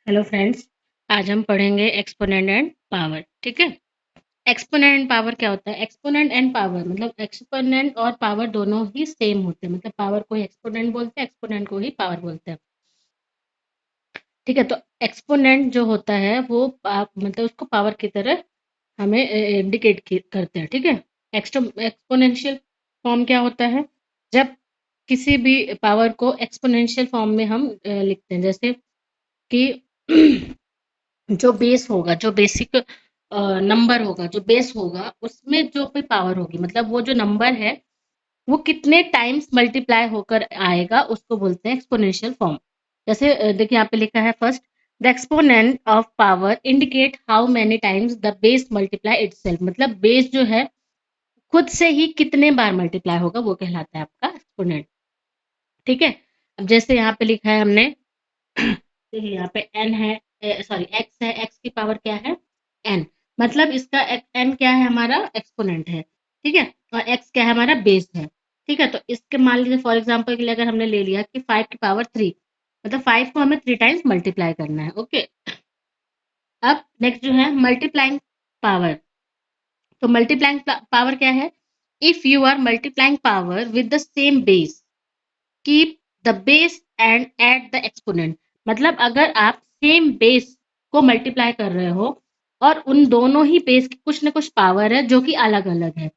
Hello friends. आज हम पढ़ेंगे एक्सपोनेंट एंड पावर। ठीक है। एक्सपोनेंट एंड पावर क्या होता है? एक्सपोनेंट एंड पावर मतलब एक्सपोनेंट और पावर दोनों ही सेम होते हैं, मतलब पावर को ही एक्सपोनेंट बोलते हैं, एक्सपोनेंट को ही पावर बोलते हैं। ठीक है। तो एक्सपोनेंट जो होता है वो मतलब उसको पावर की तरह हमें इंडिकेट करते हैं। ठीक है। एक्सपोनेंशियल फॉर्म क्या होता है? जब किसी भी पावर को एक्सपोनेंशियल फॉर्म में हम लिखते हैं, जैसे कि जो बेस होगा, जो बेसिक नंबर होगा, जो बेस होगा, उसमें जो भी पावर होगी, मतलब वो जो नंबर है वो कितने टाइम्स मल्टीप्लाई होकर आएगा, उसको बोलते हैं एक्सपोनेंशियल फॉर्म। जैसे देखिए यहाँ पे लिखा है first, the exponent of power indicate how many times the base multiply itself, मतलब बेस जो है खुद से ही कितने बार मल्टीप्लाई होगा वो कहलाता है आपका एक्सपोनेंट। ठीक है। अब जैसे यहाँ पे लिखा है हमने देखिए यहाँ पे एन है, सॉरी एक्स है, एक्स की पावर क्या है? एन। मतलब इसका एन क्या है? हमारा एक्सपोनेंट है। ठीक है। और एक्स क्या है? हमारा बेस है। ठीक है। तो इसके मान लीजिए फॉर एग्जांपल के लिए अगर हमने ले लिया कि 5 की पावर 3, मतलब 5 को हमें 3 टाइम्स मल्टीप्लाई करना है। ओके। अब नेक्स्ट जो है मल्टीप्लाइंग पावर। तो मल्टीप्लाइंग पावर क्या है? If you are multiplying power with the same base, keep the base and add the exponent, मतलब अगर आप सेम बेस को मल्टीप्लाई कर रहे हो और उन दोनों ही बेस की कुछ ना कुछ पावर है जो कि अलग अलग है।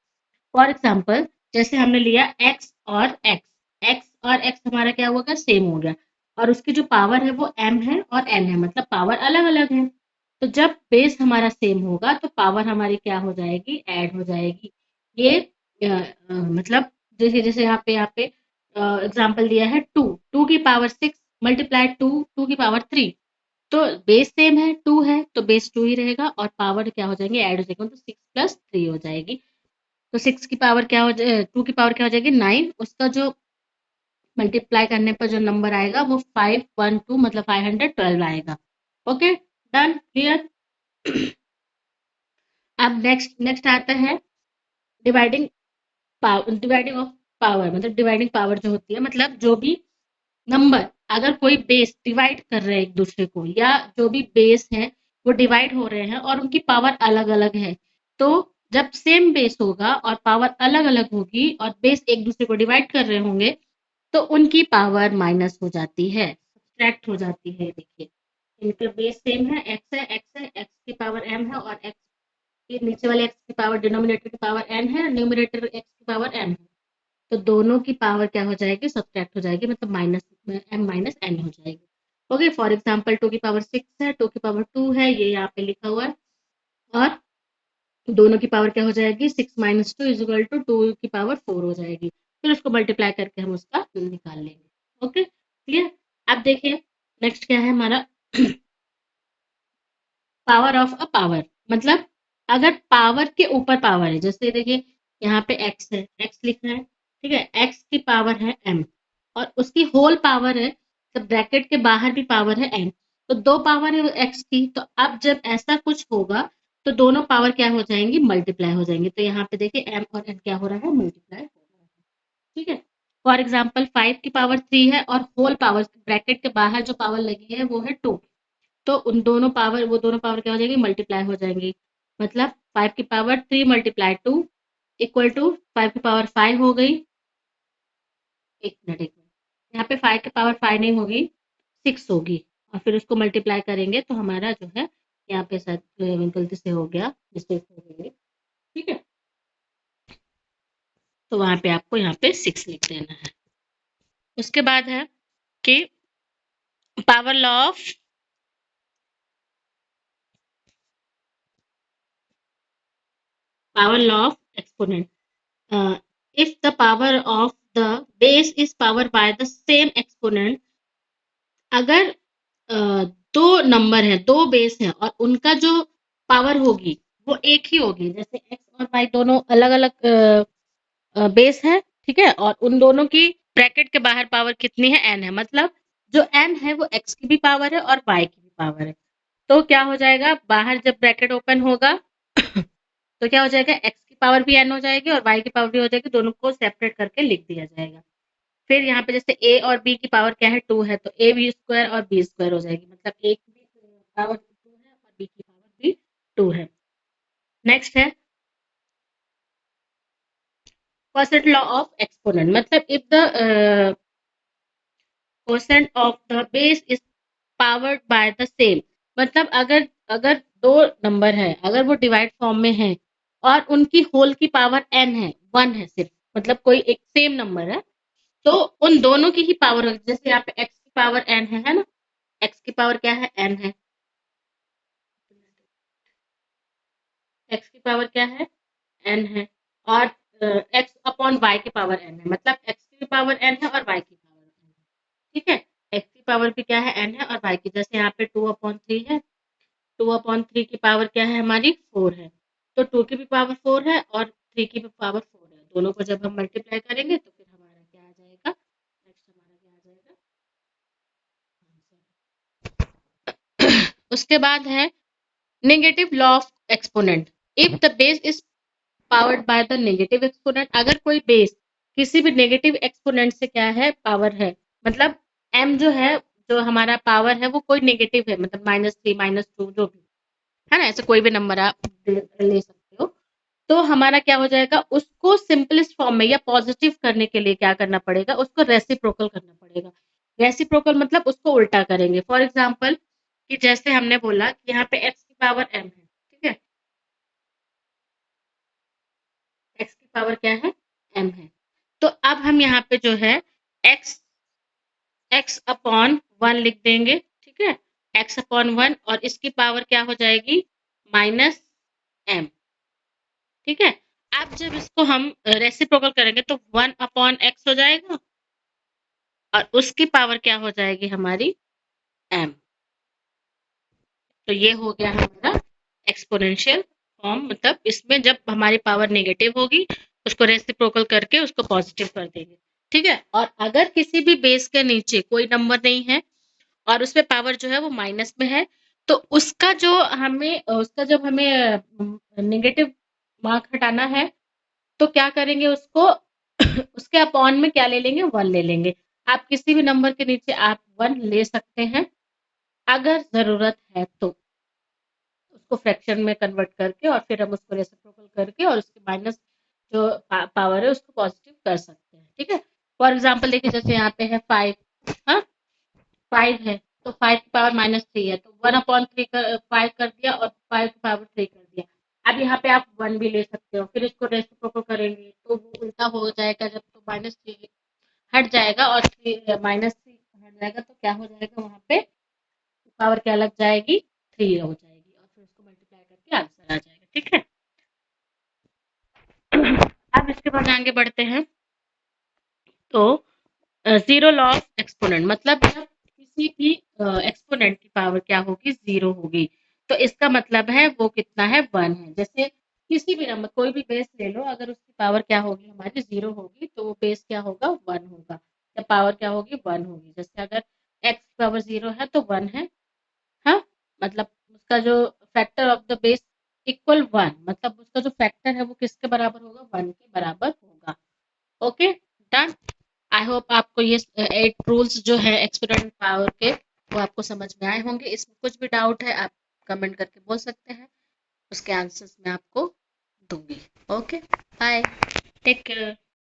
फॉर एग्जाम्पल जैसे हमने लिया एक्स और एक्स, एक्स और एक्स हमारा क्या होगा? सेम हो गया। और उसकी जो पावर है वो एम है और एन है, मतलब पावर अलग अलग है। तो जब बेस हमारा सेम होगा तो पावर हमारी क्या हो जाएगी? ऐड हो जाएगी। ये मतलब जैसे जैसे यहाँ पे एग्जाम्पल दिया है टू, टू की पावर 6 मल्टीप्लाई टू, टू की पावर 3। तो बेस सेम है, टू है तो बेस टू ही रहेगा और पावर क्या हो जाएंगे? ऐड हो जाएगी, तो 6 + 3 हो जाएगी। तो 6 की पावर क्या हो जाए, 2 की पावर क्या हो जाएगी? 9। उसका जो मल्टीप्लाई करने पर जो नंबर आएगा वो 512, मतलब 512 आएगा। Okay, done, clear. अब नेक्स्ट नेक्स्ट आता है dividing power, dividing of power, मतलब डिवाइडिंग पावर जो होती है, मतलब जो भी नंबर अगर कोई बेस डिवाइड कर रहे हैं एक दूसरे को, या जो भी बेस है वो डिवाइड हो रहे हैं और उनकी पावर अलग अलग है, तो जब सेम बेस होगा और पावर अलग अलग होगी और बेस एक दूसरे को डिवाइड कर रहे होंगे तो उनकी पावर माइनस हो जाती है, सब्ट्रैक्ट हो जाती है। देखिए इनका बेस सेम है, एक्स है, एक्स है, एक्स की पावर एम है और एक्स के नीचे वाले एक्स की पावर, डिनोमिनेटर की पावर एन है, न्यूमरेटर एक्स की पावर एम है। तो दोनों की पावर क्या हो जाएगी? सब्ट्रैक्ट हो जाएगी, मतलब माइनस एम माइनस एन हो जाएगी। ओके, फॉर एग्जाम्पल 2 की पावर 6 है, 2 की पावर 2 है, ये यहाँ पे लिखा हुआ है। और दोनों की पावर क्या हो जाएगी? 6 - 2 = 2 की पावर 4 हो जाएगी। फिर उसको मल्टीप्लाई करके हम उसका निकाल लेंगे। Okay, clear. अब देखिए नेक्स्ट क्या है हमारा पावर ऑफ अ पावर, मतलब अगर पावर के ऊपर पावर है, जैसे देखिए यहाँ पे एक्स है, एक्स लिखना है। ठीक है। एक्स की पावर है एम और उसकी होल पावर है, तो ब्रैकेट के बाहर भी पावर है एम, तो दो पावर है एक्स की। तो अब जब ऐसा कुछ होगा तो दोनों पावर क्या हो जाएंगी? मल्टीप्लाई हो जाएंगे। तो यहाँ पे देखिए एम और एन क्या हो रहा है? मल्टीप्लाई हो रहा है। ठीक है। फॉर एग्जाम्पल 5 की पावर 3 है और होल पावर ब्रैकेट के बाहर जो पावर लगी है वो है 2, तो उन दोनों पावर, वो दोनों पावर क्या हो जाएगी? मल्टीप्लाई हो जाएंगी। मतलब 5 की पावर 3 × 2 इक्वल टू 5 की पावर 5 हो गई। एक मिनट, एक मिनट, यहाँ पे 5 की पावर 5 नहीं होगी, 6 होगी। और फिर उसको मल्टीप्लाई करेंगे तो हमारा जो है यहाँ पे शायद गलती से हो गया, मिस्टेक हो गई। ठीक है। तो वहां पे आपको यहाँ पे 6 लिख देना है। उसके बाद है कि power law of, power law of exponent. If the power of the base is powered by the same exponent, अगर दो नंबर है, दो बेस है और उनका जो पावर होगी वो एक ही होगी, जैसे एक्स और वाई दोनों अलग अलग बेस है। ठीक है। और उन दोनों की ब्रैकेट के बाहर पावर कितनी है? एन है, मतलब जो एन है वो एक्स की भी पावर है और वाई की भी पावर है। तो क्या हो जाएगा? बाहर जब ब्रैकेट ओपन होगा तो क्या हो जाएगा? एक्स की पावर भी एन हो जाएगी और वाई की पावर भी हो जाएगी, दोनों को सेपरेट करके लिख दिया जाएगा। फिर यहाँ पे जैसे ए और बी की पावर क्या है? 2 है, तो ए बी स्क्वायर और बी स्क्वायर हो जाएगी, मतलब एक पावर 2 है और b की पावर भी 2 है। नेक्स्ट है क्वोशंट लॉ ऑफ एक्सपोनेंट, मतलब if the quotient of the base is powered by the same, मतलब अगर अगर दो नंबर है, अगर वो डिवाइड फॉर्म में है और उनकी होल की पावर n है, 1 है सिर्फ, मतलब कोई एक सेम नंबर है, तो उन दोनों की ही पावर होगी। जैसे यहाँ पे x की पावर n है ना, x की पावर क्या है, n है, x की पावर क्या है, n है, और x अपॉन y की पावर n है, मतलब x की पावर n है और y की पावर n है, ठीक है। x की पावर भी क्या है, n है, और y की, जैसे यहाँ पे 2/3 है, 2/3 की पावर क्या है हमारी, 4 है, तो 2 की भी पावर 4 है और 3 की भी पावर 4 है, दोनों को जब हम मल्टीप्लाई करेंगे तो फिर हमारा क्या आ जाएगा, नेक्स्ट हमारा क्या आ जाएगा, उसके बाद है negative law of exponent, if the base is powered by the negative exponent, अगर कोई बेस किसी भी नेगेटिव एक्सपोनेंट से क्या है, पावर है, मतलब m जो है, जो हमारा पावर है वो कोई नेगेटिव है, मतलब -3 -2 जो भी है ना, ऐसे कोई भी नंबर आप ले सकते हो, तो हमारा क्या हो जाएगा, उसको सिंपलेस्ट फॉर्म में या पॉजिटिव करने के लिए क्या करना पड़ेगा, उसको रेसिप्रोकल करना पड़ेगा। रेसिप्रोकल मतलब उसको उल्टा करेंगे। फॉर एग्जाम्पल कि जैसे हमने बोला कि यहाँ पे x की पावर m है, ठीक है, x की पावर क्या है, m है, तो अब हम यहाँ पे जो है x x अपॉन 1 लिख देंगे, ठीक है, x अपॉन 1, और इसकी पावर क्या हो जाएगी, -m, ठीक है। अब जब इसको हम रेसिप्रोकल करेंगे तो 1 अपॉन x हो जाएगा और उसकी पावर क्या हो जाएगी हमारी, m। तो ये हो गया हमारा एक्सपोनेंशियल फॉर्म, मतलब इसमें जब हमारी पावर नेगेटिव होगी उसको रेसिप्रोकल करके उसको पॉजिटिव कर देंगे, ठीक है। और अगर किसी भी बेस के नीचे कोई नंबर नहीं है और उसमें पावर जो है वो माइनस में है, तो उसका जब हमें नेगेटिव मार्क हटाना है तो क्या करेंगे उसको उसके अपॉन में क्या ले लेंगे, 1 ले लेंगे। आप किसी भी नंबर के नीचे आप 1 ले सकते हैं अगर ज़रूरत है तो। उसको फ्रैक्शन में कन्वर्ट करके और फिर हम उसको रेसिप्रोकल करके और उसके माइनस जो पावर है उसको पॉजिटिव कर सकते हैं, ठीक है। फॉर एग्जांपल देखिए, जैसे यहाँ पे है 5, हाँ, 5 है, तो 5 की पावर -3 है, तो 1/3 कर 5 कर दिया और 5 की पावर 3 कर दिया। अब यहाँ पे आप 1 भी ले सकते हो, फिर इसको रेसिप्रोकल करेंगे तो वो उल्टा हो जाएगा, जब तो -3 हट जाएगा और -3 हट जाएगा तो क्या हो जाएगा, वहाँ पे पावर क्या लग जाएगी, 3 हो जाएगी, और फिर उसको मल्टीप्लाई करके आंसर आ जाएगा, ठीक है। अब इसके बाद आगे बढ़ते हैं, तो ज़ीरो लॉ ऑफ एक्सपोनेंट, मतलब जब किसी भी एक्सपोनेंट की पावर क्या होगी, 0 होगी, तो इसका मतलब है वो कितना है, 1 है। जैसे किसी भी नंबर, कोई भी बेस ले लो, अगर उसकी पावर क्या होगी हमारी, 0 होगी, तो वो बेस क्या होगा, 1 होगा, या पावर क्या होगी, 1 होगी। जैसे अगर x की पावर 0 है तो 1 है, हाँ, मतलब उसका जो factor of the base equal 1, मतलब उसका जो फैक्टर है वो किसके बराबर होगा, 1 के बराबर होगा। Okay, done. आई होप आपको ये 8 रूल्स जो है एक्सपोनेंट पावर के वो आपको समझ में आए होंगे। इसमें कुछ भी डाउट है आप कमेंट करके बोल सकते हैं, उसके आंसर्स मैं आपको दूंगी। Okay, bye, take care.